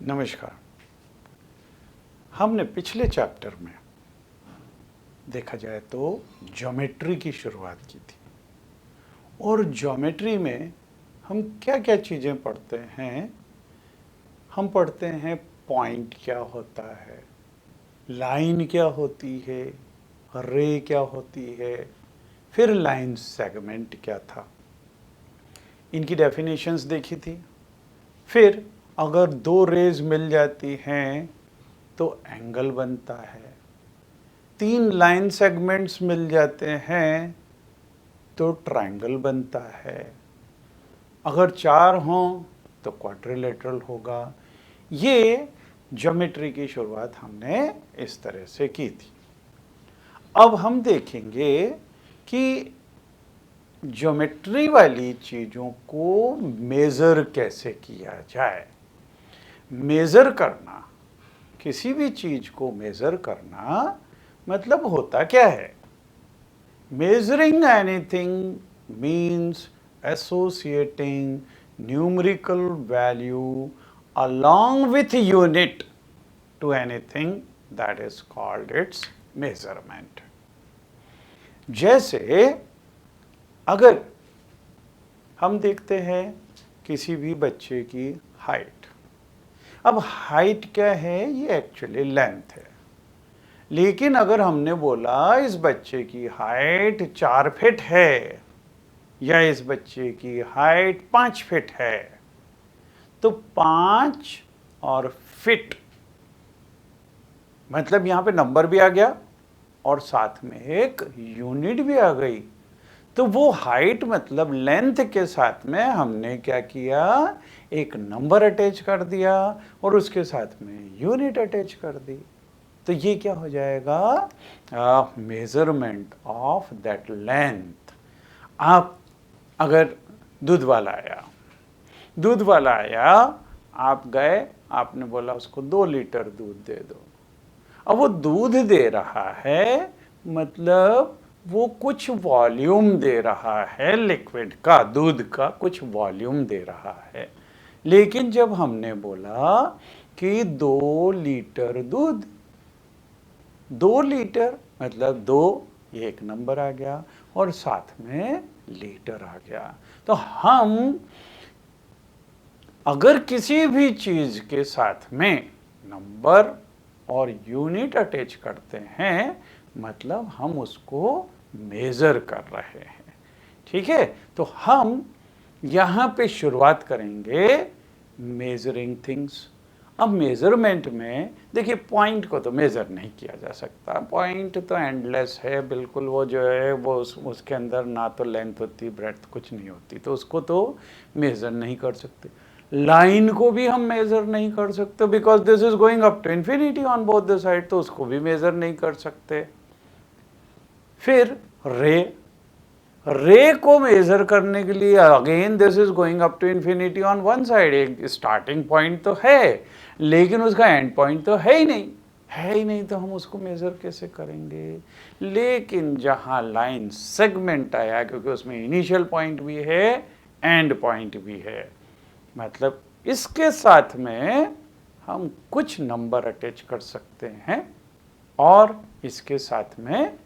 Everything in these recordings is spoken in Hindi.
नमस्कार। हमने पिछले चैप्टर में देखा जाए तो ज्योमेट्री की शुरुआत की थी और ज्योमेट्री में हम क्या क्या चीज़ें पढ़ते हैं। हम पढ़ते हैं पॉइंट क्या होता है, लाइन क्या होती है, रे क्या होती है, फिर लाइन सेगमेंट क्या था, इनकी डेफिनेशंस देखी थी। फिर अगर दो रेज मिल जाती हैं तो एंगल बनता है, तीन लाइन सेगमेंट्स मिल जाते हैं तो ट्रायंगल बनता है, अगर चार हों तो क्वाड्रिलेटरल होगा। ये ज्योमेट्री की शुरुआत हमने इस तरह से की थी। अब हम देखेंगे कि ज्योमेट्री वाली चीज़ों को मेज़र कैसे किया जाए। मेज़र करना, किसी भी चीज़ को मेज़र करना मतलब होता क्या है? Measuring anything means associating numerical value along with unit to anything that is called its measurement. जैसे अगर हम देखते हैं किसी भी बच्चे की हाइट, अब हाइट क्या है? ये एक्चुअली लेंथ है, लेकिन अगर हमने बोला इस बच्चे की हाइट 4 फीट है या इस बच्चे की हाइट 5 फीट है, तो 5 और फिट मतलब यहां पे नंबर भी आ गया और साथ में एक यूनिट भी आ गई। तो वो हाइट मतलब लेंथ के साथ में हमने क्या किया? एक नंबर अटैच कर दिया और उसके साथ में यूनिट अटैच कर दी। तो ये क्या हो जाएगा? Measurement of that length. आप अगर दूध वाला आया, आप गए, आपने बोला उसको 2 लीटर दूध दे दो। अब वो दूध दे रहा है मतलब वो कुछ वॉल्यूम दे रहा है, लिक्विड का, दूध का कुछ वॉल्यूम दे रहा है। लेकिन जब हमने बोला कि 2 लीटर दूध, 2 लीटर मतलब 2 एक नंबर आ गया और साथ में लीटर आ गया। तो हम अगर किसी भी चीज के साथ में नंबर और यूनिट अटैच करते हैं मतलब हम उसको मेजर कर रहे हैं। ठीक है, तो हम यहां पे शुरुआत करेंगे मेजरिंग थिंग्स। अब मेजरमेंट में देखिए, पॉइंट को तो मेजर नहीं किया जा सकता, पॉइंट तो एंडलेस है बिल्कुल। वो जो है वो उसके अंदर ना तो लेंथ होती, ब्रेड्थ कुछ नहीं होती, तो उसको तो मेजर नहीं कर सकते। लाइन को भी हम मेजर नहीं कर सकते because this is going up to infinity on both the side, तो उसको भी मेजर नहीं कर सकते। फिर रे को मेजर करने के लिए again this is going up to infinity on one side. एक स्टार्टिंग पॉइंट तो है लेकिन उसका एंड पॉइंट तो है ही नहीं, तो हम उसको मेजर कैसे करेंगे? लेकिन जहां लाइन सेगमेंट आया, क्योंकि उसमें इनिशियल पॉइंट भी है, एंड पॉइंट भी है, मतलब इसके साथ में हम कुछ नंबर अटैच कर सकते हैं और इसके साथ में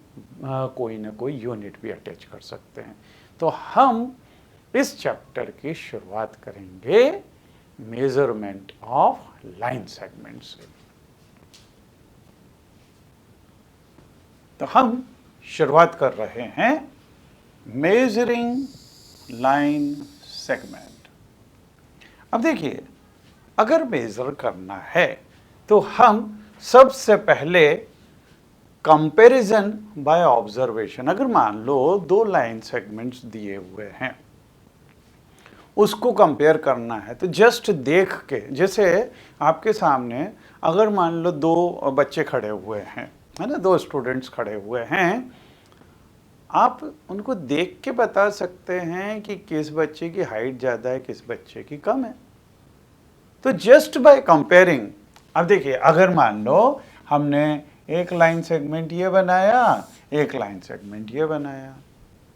कोई ना कोई यूनिट भी अटैच कर सकते हैं। तो हम इस चैप्टर की शुरुआत करेंगे मेजरमेंट ऑफ लाइन सेगमेंट से। तो हम शुरुआत कर रहे हैं मेजरिंग लाइन सेगमेंट। अब देखिए, अगर मेजर करना है तो हम सबसे पहले कंपैरिजन बाय ऑब्जर्वेशन, अगर मान लो 2 लाइन सेगमेंट्स दिए हुए हैं, उसको कंपेयर करना है तो जस्ट देख के, जैसे आपके सामने अगर मान लो 2 बच्चे खड़े हुए हैं, है ना, 2 स्टूडेंट्स खड़े हुए हैं, आप उनको देख के बता सकते हैं कि किस बच्चे की हाइट ज़्यादा है, किस बच्चे की कम है। तो जस्ट बाय कंपेयरिंग, अब देखिए, अगर मान लो हमने एक लाइन सेगमेंट ये बनाया, एक लाइन सेगमेंट ये बनाया,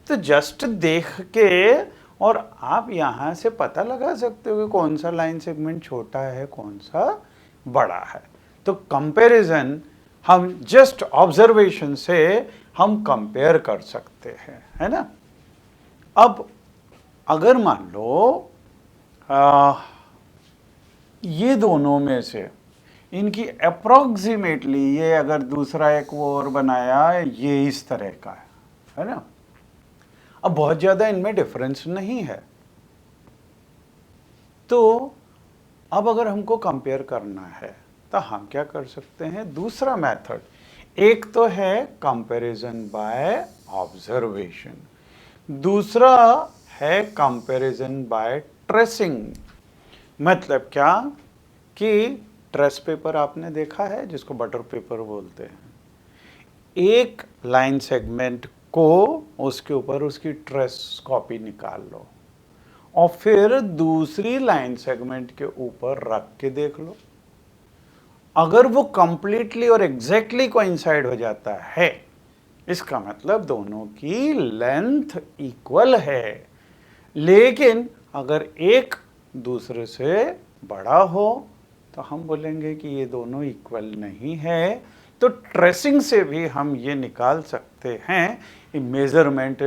तो जस्ट देख के और आप यहाँ से पता लगा सकते हो कि कौन सा लाइन सेगमेंट छोटा है, कौन सा बड़ा है। तो कंपैरिजन हम जस्ट ऑब्जर्वेशन से हम कंपेयर कर सकते हैं, है ना। अब अगर मान लो ये दोनों में से इनकी अप्रोक्सीमेटली, ये अगर दूसरा एक वो और बनाया, ये इस तरह का है ना। अब बहुत ज़्यादा इनमें डिफरेंस नहीं है। तो अब अगर हमको कंपेयर करना है तो हम क्या कर सकते हैं, दूसरा मेथड। एक तो है कंपैरिजन बाय ऑब्जर्वेशन, दूसरा है कंपैरिजन बाय ट्रेसिंग। मतलब क्या कि ट्रेस पेपर आपने देखा है, जिसको बटर पेपर बोलते हैं। एक लाइन सेगमेंट को उसके ऊपर उसकी ट्रेस कॉपी निकाल लो और फिर दूसरी लाइन सेगमेंट के ऊपर रख के देख लो। अगर वो कंप्लीटली और एग्जैक्टली कोइंसाइड हो जाता है, इसका मतलब दोनों की लेंथ इक्वल है। लेकिन अगर एक दूसरे से बड़ा हो तो हम बोलेंगे कि ये दोनों इक्वल नहीं है। तो ट्रेसिंग से भी हम ये निकाल सकते हैं, मेजरमेंट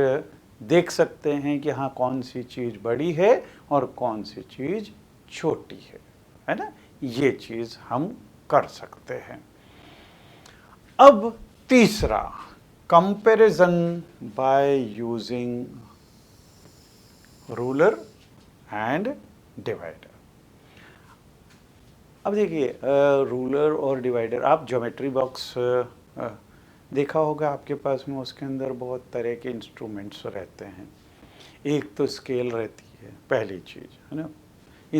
देख सकते हैं कि हाँ कौन सी चीज़ बड़ी है और कौन सी चीज़ छोटी है ना। ये चीज़ हम कर सकते हैं। अब तीसरा, comparison by using ruler and divider. अब देखिए, रूलर और डिवाइडर, आप ज्योमेट्री बॉक्स देखा होगा आपके पास में, उसके अंदर बहुत तरह के इंस्ट्रूमेंट्स रहते हैं। एक तो स्केल रहती है, पहली चीज़ है ना,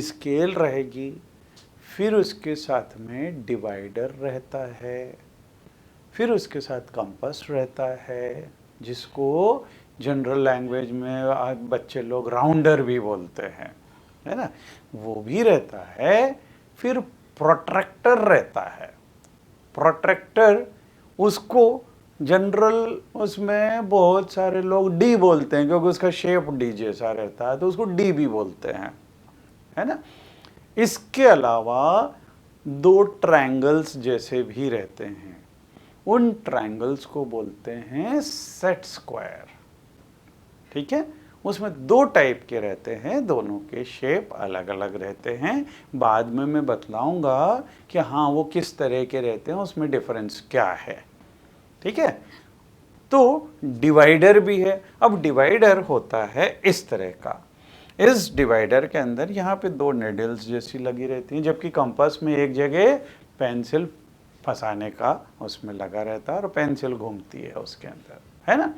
स्केल रहेगी। फिर उसके साथ में डिवाइडर रहता है, फिर उसके साथ कंपास रहता है, जिसको जनरल लैंग्वेज में बच्चे लोग राउंडर भी बोलते हैं, है ना, वो भी रहता है। फिर प्रोट्रैक्टर रहता है। प्रोट्रैक्टर, उसको जनरल उसमें बहुत सारे लोग डी बोलते हैं, क्योंकि उसका शेप डी जैसा रहता है, तो उसको डी भी बोलते हैं, है ना। इसके अलावा दो ट्रायंगल्स जैसे भी रहते हैं, उन ट्रायंगल्स को बोलते हैं सेट स्क्वायर। ठीक है, उसमें दो टाइप के रहते हैं, दोनों के शेप अलग अलग रहते हैं। बाद में मैं बतलाऊंगा कि हाँ वो किस तरह के रहते हैं, उसमें डिफरेंस क्या है। ठीक है, तो डिवाइडर भी है। अब डिवाइडर होता है इस तरह का। इस डिवाइडर के अंदर यहाँ पे दो नेडल्स जैसी लगी रहती हैं, जबकि कंपास में एक जगह पेंसिल फंसाने का उसमें लगा रहता है और पेंसिल घूमती है उसके अंदर, है ना।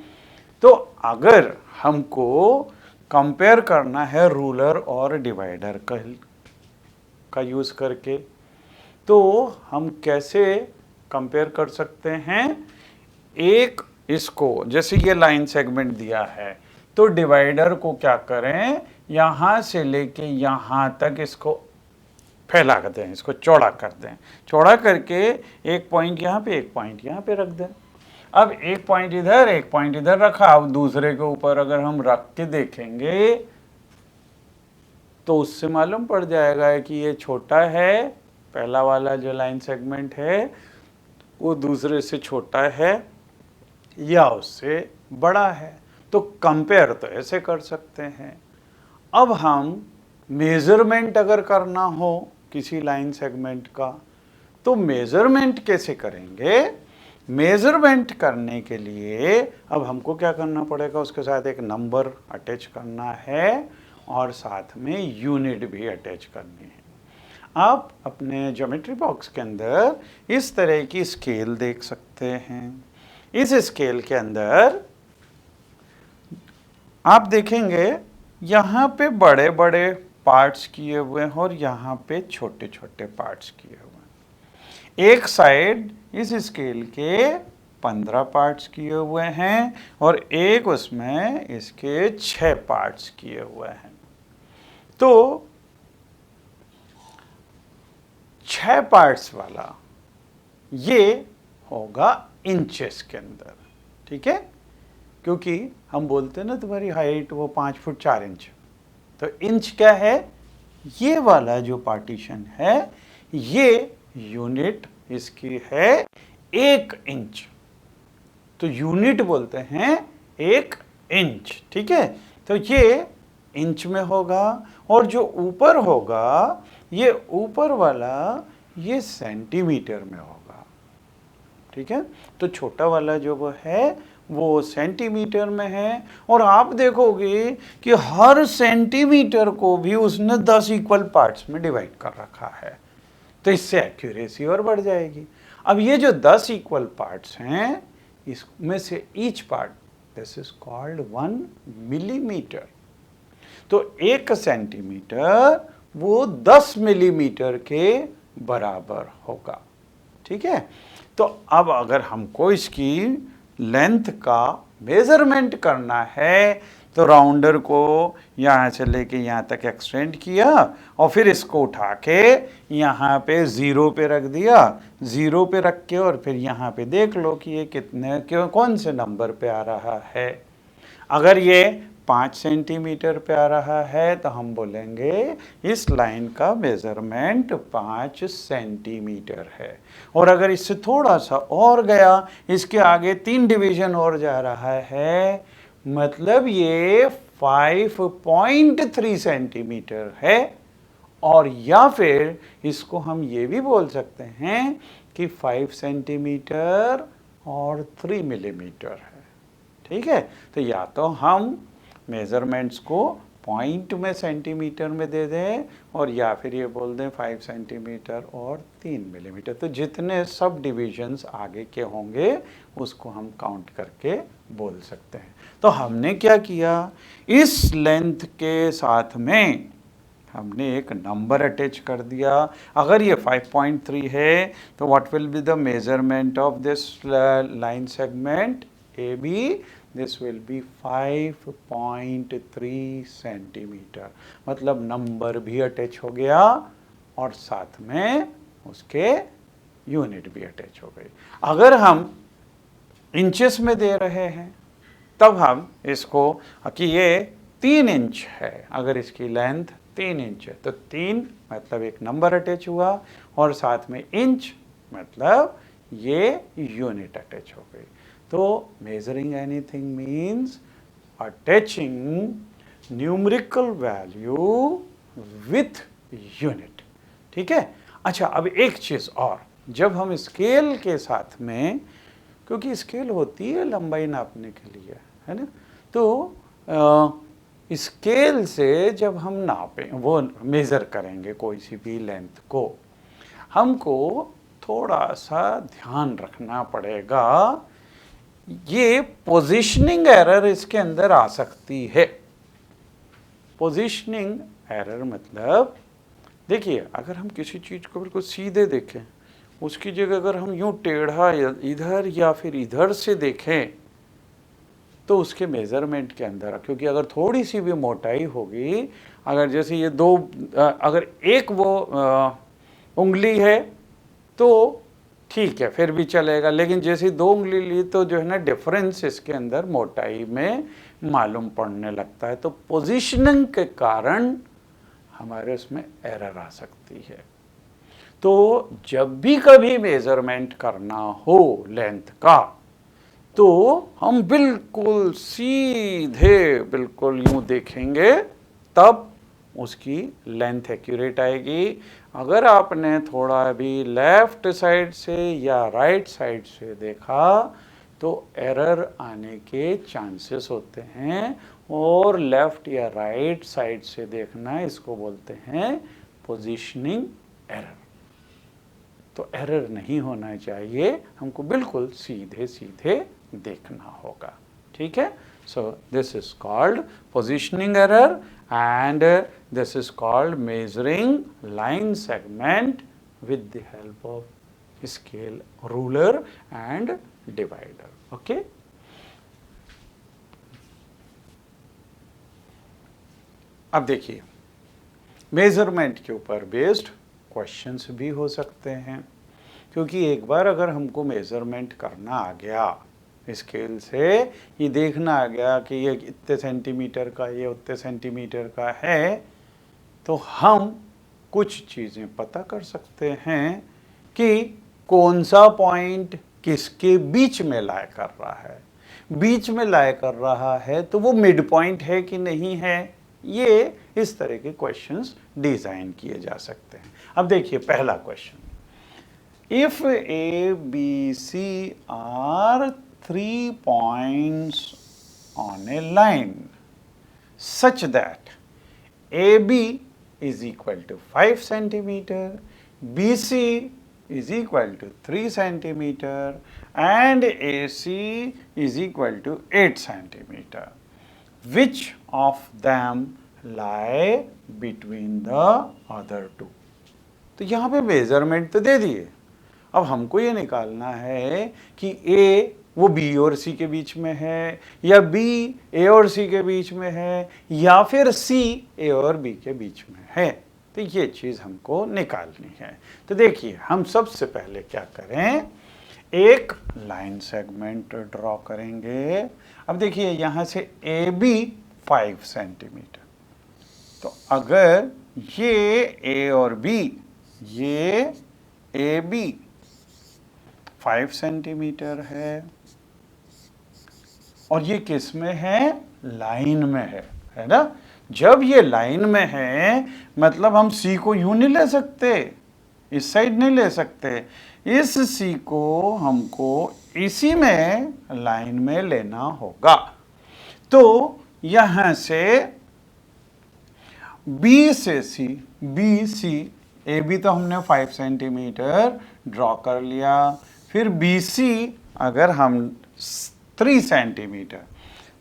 तो अगर हमको कंपेयर करना है रूलर और डिवाइडर का यूज़ करके, तो हम कैसे कंपेयर कर सकते हैं। एक, इसको जैसे ये लाइन सेगमेंट दिया है, तो डिवाइडर को क्या करें, यहाँ से लेके यहाँ तक इसको फैला कर दें, इसको चौड़ा कर दें। चौड़ा करके एक पॉइंट यहाँ पे, एक पॉइंट यहाँ पे रख दें। अब एक पॉइंट इधर, एक पॉइंट इधर रखा। अब दूसरे के ऊपर अगर हम रख के देखेंगे तो उससे मालूम पड़ जाएगा कि ये छोटा है, पहला वाला जो लाइन सेगमेंट है वो दूसरे से छोटा है या उससे बड़ा है। तो कंपेयर तो ऐसे कर सकते हैं। अब हम मेजरमेंट अगर करना हो किसी लाइन सेगमेंट का, तो मेजरमेंट कैसे करेंगे। मेजरमेंट करने के लिए अब हमको क्या करना पड़ेगा, उसके साथ एक नंबर अटैच करना है और साथ में यूनिट भी अटैच करनी है। आप अपने ज्योमेट्री बॉक्स के अंदर इस तरह की स्केल देख सकते हैं। इस स्केल के अंदर आप देखेंगे यहाँ पे बड़े बड़े पार्ट्स किए हुए हैं और यहाँ पे छोटे छोटे पार्ट्स किए हुए हैं। एक साइड इस स्केल के 15 पार्ट्स किए हुए हैं और एक उसमें इसके 6 पार्ट्स किए हुए हैं। तो 6 पार्ट्स वाला ये होगा इंचेस के अंदर। ठीक है, क्योंकि हम बोलते हैं ना तुम्हारी हाइट वो 5 फुट 4 इंच, तो इंच क्या है, ये वाला जो पार्टीशन है ये यूनिट इसकी है 1 इंच, तो यूनिट बोलते हैं 1 इंच। ठीक है, तो ये इंच में होगा, और जो ऊपर होगा ये ऊपर वाला ये सेंटीमीटर में होगा। ठीक है, तो छोटा वाला जो वो है वो सेंटीमीटर में है, और आप देखोगे कि हर सेंटीमीटर को भी उसने 10 इक्वल पार्ट्स में डिवाइड कर रखा है, तो इससे एक्यूरेसी और बढ़ जाएगी। अब ये जो 10 इक्वल पार्ट्स हैं, इसमें से each part, this is called 1 millimetre. तो 1 सेंटीमीटर वो 10 मिलीमीटर के बराबर होगा। ठीक है, तो अब अगर हमको इसकी लेंथ का मेजरमेंट करना है, तो राउंडर को यहाँ से लेके यहाँ तक एक्सटेंड किया, और फिर इसको उठा के यहाँ पे 0 पे रख दिया। 0 पे रख के और फिर यहाँ पे देख लो कि ये कितने कौन से नंबर पे आ रहा है। अगर ये 5 सेंटीमीटर पे आ रहा है तो हम बोलेंगे इस लाइन का मेजरमेंट 5 सेंटीमीटर है। और अगर इससे थोड़ा सा और गया, इसके आगे 3 डिवीजन और जा रहा है, मतलब ये 5.3 सेंटीमीटर है। और या फिर इसको हम ये भी बोल सकते हैं कि 5 सेंटीमीटर और 3 मिलीमीटर है। ठीक है, तो या तो हम मेजरमेंट्स को पॉइंट में सेंटीमीटर में दे दें, और या फिर ये बोल दें 5 सेंटीमीटर और 3 मिलीमीटर। तो जितने सब डिविजन्स आगे के होंगे उसको हम काउंट करके बोल सकते हैं। तो हमने क्या किया, इस लेंथ के साथ में हमने एक नंबर अटैच कर दिया। अगर ये 5.3 है तो what will be the measurement of this line segment AB? This will be 5.3 centimetre. मतलब नंबर भी अटैच हो गया और साथ में उसके यूनिट भी अटैच हो गई। अगर हम इंचेस में दे रहे हैं तब हम इसको कि ये 3 इंच है, अगर इसकी लेंथ 3 इंच है तो 3 मतलब एक नंबर अटैच हुआ, और साथ में इंच मतलब ये यूनिट अटैच हो गई। तो measuring anything means attaching numerical value with unit. ठीक है, अच्छा अब एक चीज़ और, जब हम स्केल के साथ में, क्योंकि स्केल होती है लंबाई नापने के लिए, है ना, तो स्केल से जब हम नापें, वो मेज़र करेंगे कोई सी भी लेंथ को, हमको थोड़ा सा ध्यान रखना पड़ेगा। ये पोजीशनिंग एरर इसके अंदर आ सकती है। पोजीशनिंग एरर मतलब, देखिए अगर हम किसी चीज़ को बिल्कुल सीधे देखें, उसकी जगह अगर हम यूँ टेढ़ा इधर या फिर इधर से देखें तो उसके मेज़रमेंट के अंदर, क्योंकि अगर थोड़ी सी भी मोटाई होगी, अगर जैसे ये दो, अगर एक वो उंगली है तो ठीक है फिर भी चलेगा, लेकिन जैसे 2 उंगली ली तो जो है ना डिफरेंस इसके अंदर मोटाई में मालूम पड़ने लगता है। तो पोजीशनिंग के कारण हमारे उसमें एरर आ सकती है। तो जब भी कभी मेजरमेंट करना हो लेंथ का, तो हम बिल्कुल सीधे बिल्कुल यूं देखेंगे तब उसकी लेंथ एक्यूरेट आएगी। अगर आपने थोड़ा भी लेफ्ट साइड से या राइट साइड से देखा तो एरर आने के चांसेस होते हैं, और लेफ्ट या राइट साइड से देखना, इसको बोलते हैं पोजीशनिंग एरर। तो एरर नहीं होना चाहिए, हमको बिल्कुल सीधे सीधे देखना होगा। ठीक है, so this is called positioning error and this is called measuring line segment with the help of scale, ruler and divider. Okay, अब देखिए मेजरमेंट के ऊपर बेस्ड क्वेश्चंस भी हो सकते हैं, क्योंकि एक बार अगर हमको मेजरमेंट करना आ गया, स्केल से ये देखना आ गया कि ये इतने सेंटीमीटर का, ये उतने सेंटीमीटर का है, तो हम कुछ चीज़ें पता कर सकते हैं कि कौन सा पॉइंट किसके बीच में लाए कर रहा है। बीच में लाए कर रहा है तो वो मिड पॉइंट है कि नहीं है। ये इस तरह के क्वेश्चंस डिजाइन किए जा सकते हैं। अब देखिए पहला question, if A B C are 3 points on a line such that AB is equal to 5 centimeter, BC is equal to 3 centimeter and AC is equal to 8 centimeter. Which of them lie between the other two? तो यहाँ पे मेजरमेंट तो दे दिए। अब हमको ये निकालना है कि ए वो बी और सी के बीच में है, या बी ए और सी के बीच में है, या फिर सी ए और बी के बीच में है। तो ये चीज़ हमको निकालनी है। तो देखिए हम सबसे पहले क्या करें, एक लाइन सेगमेंट ड्रॉ करेंगे। अब देखिए यहाँ से ए बी 5 सेंटीमीटर, तो अगर ये ए और बी, ये ए बी 5 सेंटीमीटर है और ये किस में है, लाइन में है ना। जब ये लाइन में है मतलब हम सी को यूं नहीं ले सकते, इस साइड नहीं ले सकते, इस सी को हमको इसी में लाइन में लेना होगा। तो यहां से बी से सी, बी सी, ए बी तो हमने 5 सेंटीमीटर ड्रॉ कर लिया, फिर बी सी अगर हम 3 सेंटीमीटर,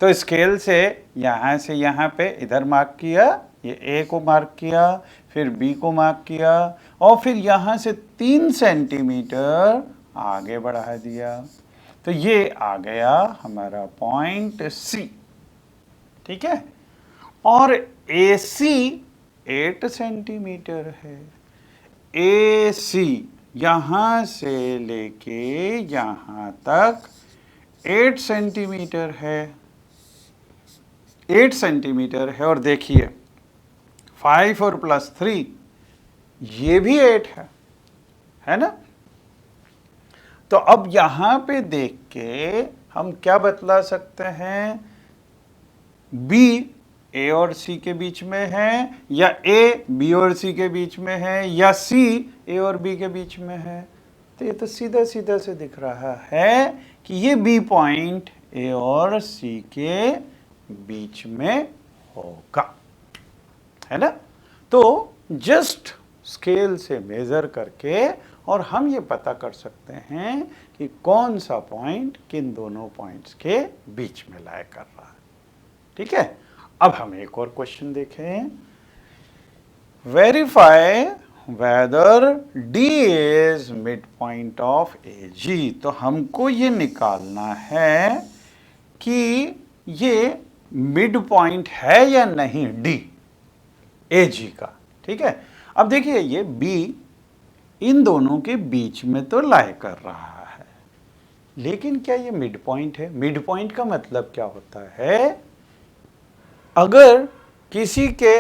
तो स्केल से यहाँ पे इधर मार्क किया, ये ए को मार्क किया, फिर बी को मार्क किया और फिर यहाँ से 3 सेंटीमीटर आगे बढ़ा दिया। तो ये आ गया हमारा पॉइंट सी, ठीक है। और ए सी 8 सेंटीमीटर है। ए सी यहाँ से लेके यहाँ तक 8 सेंटीमीटर है, 8 सेंटीमीटर है। और देखिए 5 और +3 ये भी 8 है ना। तो अब यहाँ पे देख के हम क्या बतला सकते हैं, बी ए और सी के बीच में है, या ए बी और सी के बीच में है, या सी ए और बी के बीच में है। तो ये तो सीधा सीधा से दिख रहा है कि ये बी पॉइंट ए और सी के बीच में होगा, है ना। तो जस्ट स्केल से मेजर करके और हम ये पता कर सकते हैं कि कौन सा पॉइंट किन दोनों पॉइंट्स के बीच में लाया कर रहा है, ठीक है। अब हम एक और क्वेश्चन देखें, verify whether d is mid point of A g. तो हमको ये निकालना है कि ये मिड पॉइंट है या नहीं डी ए जी का, ठीक है। अब देखिए ये बी इन दोनों के बीच में तो लाई कर रहा है, लेकिन क्या ये मिड पॉइंट है। मिड पॉइंट का मतलब क्या होता है, अगर किसी के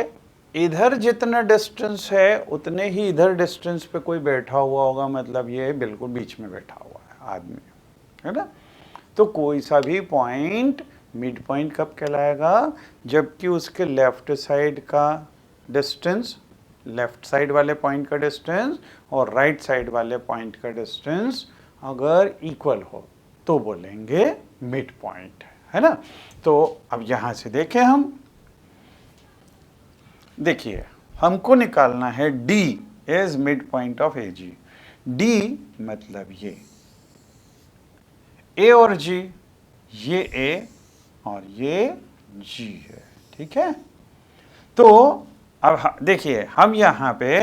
इधर जितना डिस्टेंस है उतने ही इधर डिस्टेंस पे कोई बैठा हुआ होगा, मतलब ये बिल्कुल बीच में बैठा हुआ है आदमी, है ना। तो कोई सा भी पॉइंट मिड पॉइंट कब कहलाएगा, जबकि उसके लेफ्ट साइड का डिस्टेंस, लेफ्ट साइड वाले पॉइंट का डिस्टेंस और राइट साइड वाले पॉइंट का डिस्टेंस अगर इक्वल हो तो बोलेंगे मिड पॉइंट, है ना। तो अब यहाँ से देखें हम, देखिए हमको निकालना है D is mid point of A G. D मतलब ये A और G, ये A और ये G है, ठीक है। तो अब देखिए हम यहाँ पे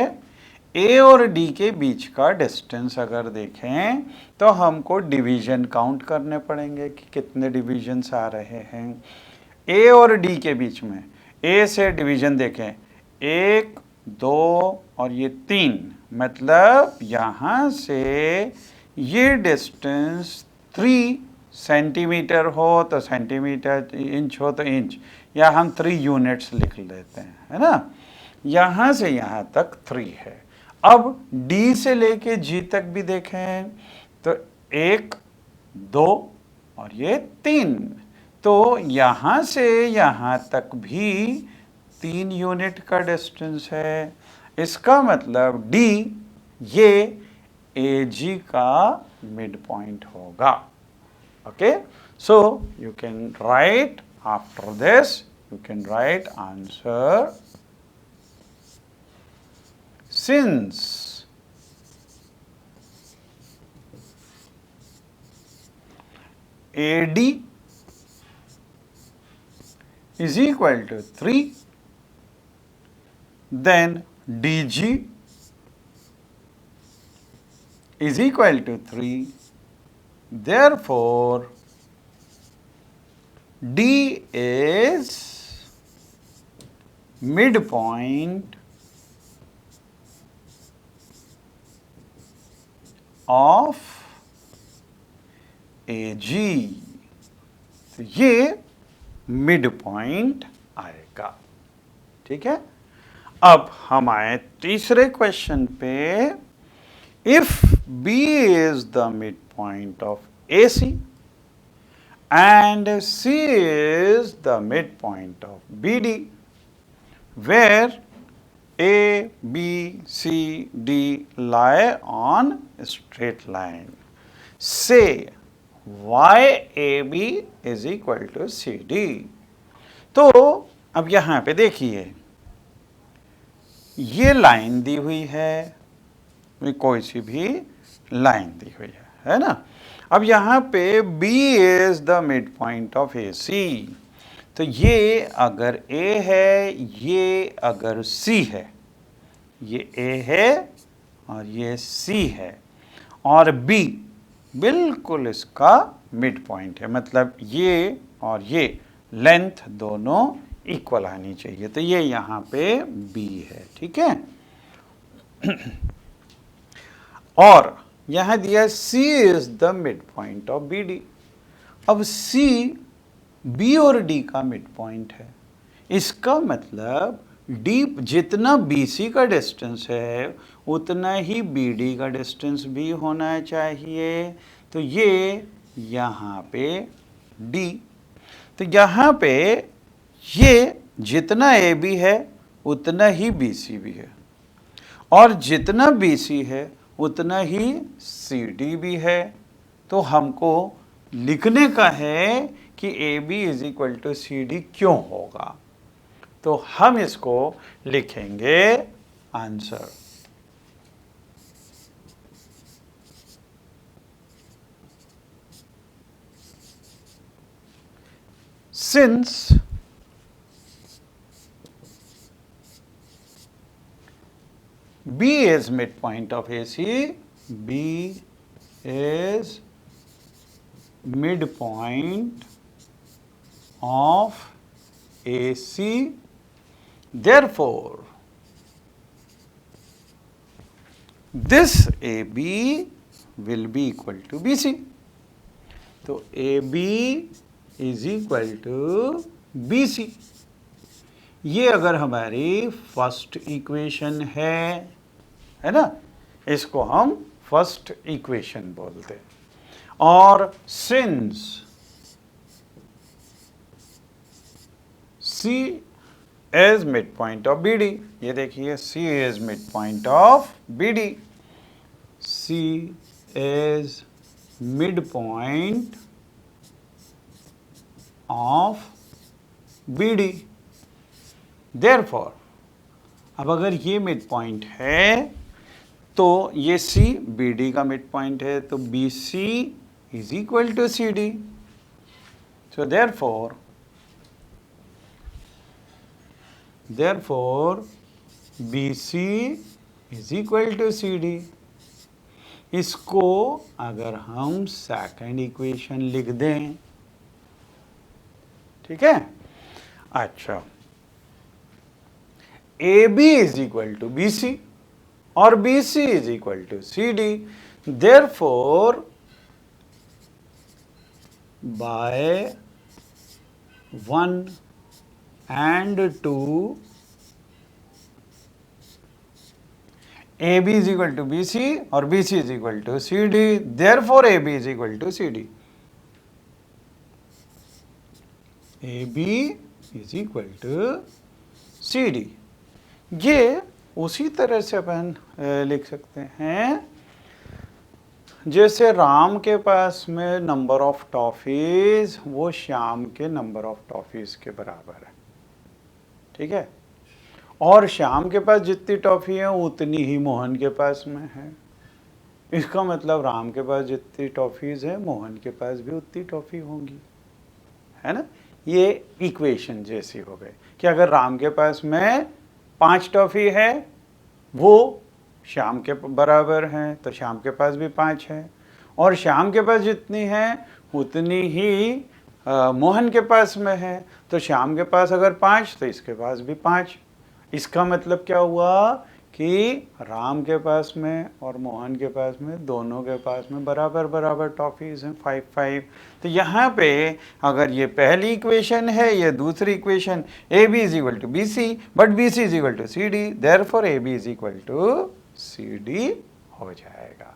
A और D के बीच का डिस्टेंस अगर देखें तो हमको डिवीजन काउंट करने पड़ेंगे कि कितने डिवीजन्स आ रहे हैं A और D के बीच में। A से डिवीजन देखें 1, 2 और ये 3, मतलब यहाँ से ये डिस्टेंस 3 सेंटीमीटर हो तो सेंटीमीटर, इंच हो तो इंच, या हम 3 यूनिट्स लिख लेते हैं, है ना। यहाँ से यहाँ तक 3 है। अब डी से लेके जी तक भी देखें तो 1, 2 और ये 3, तो यहां से यहां तक भी 3 यूनिट का डिस्टेंस है। इसका मतलब डी ये ए जी का मिड पॉइंट होगा। Okay, so you can write after this, you can write answer since AD is equal to 3, then DG is equal to 3, therefore D is midpoint of AG। तो ये मिड पॉइंट आएगा। ठीक है, अब हम आए तीसरे क्वेश्चन पे। If B is the midpoint of AC and C is the midpoint of BD, where A, B, C, D lie on a straight line, say YAB is equal to CD। तो अब यहाँ पे देखिए, ये लाइन दी हुई है, कोई सी भी लाइन दी हुई है ना। अब यहाँ पे B is the midpoint of AC, तो ये अगर A है, ये अगर C है, ये A है और ये C है, और B बिल्कुल इसका मिड पॉइंट है, मतलब ये और ये लेंथ दोनों इक्वल आनी चाहिए, तो ये यहाँ पे B है। ठीक है, और यहाँ दिया C is the mid point of BD। अब C B और D का मिड पॉइंट है, इसका मतलब D जितना BC का डिस्टेंस है उतना ही BD का डिस्टेंस भी होना चाहिए। तो ये यहाँ पे D, तो यहाँ पे ये जितना AB है उतना ही BC भी है, और जितना BC है उतना ही CD भी है। तो हमको लिखने का है कि AB is equal to CD क्यों होगा, तो हम इसको लिखेंगे answer. Since B is midpoint of AC, B is midpoint of AC, therefore this AB will be equal to BC। तो AB is equal to BC, ये अगर हमारी फर्स्ट इक्वेशन है ना, इसको हम फर्स्ट इक्वेशन बोलते हैं। और since C is midpoint of BD, ये देखिए C is midpoint of BD, C is midpoint of BD, therefore अब अगर ये मिड पॉइंट है तो ये C BD का मिड पॉइंट है, तो BC is equal to CD, so therefore BC is equal to CD। इसको अगर हम सेकंड इक्वेशन लिख दें, ठीक है। अच्छा, AB is equal to BC और BC is equal to CD, therefore by 1 and 2 a B is equal to B c और b C is equal to C D, therefore A B is equal to C d. A B is equal to C d. ये उसी तरह से अपन लिख सकते हैं जैसे राम के पास में नंबर ऑफ टॉफीज वो श्याम के नंबर ऑफ टॉफीज के बराबर है, ठीक है। और श्याम के पास जितनी टॉफी है उतनी ही मोहन के पास में है। इसका मतलब राम के पास जितनी टॉफीज है मोहन के पास भी उतनी टॉफी होंगी, है ना। ये इक्वेशन जैसी हो गई कि अगर राम के पास में 5 टॉफी है वो श्याम के बराबर हैं तो श्याम के पास भी 5 है, और श्याम के पास जितनी है उतनी ही मोहन के पास में है, तो श्याम के पास अगर 5 तो इसके पास भी 5। इसका मतलब क्या हुआ कि राम के पास में और मोहन के पास में दोनों के पास में बराबर बराबर टॉफीज हैं 5-5। तो यहाँ पे अगर ये पहली इक्वेशन है, ये दूसरी equation A B is equal to B C but B C is equal to C D, therefore A B is equal to C D हो जाएगा।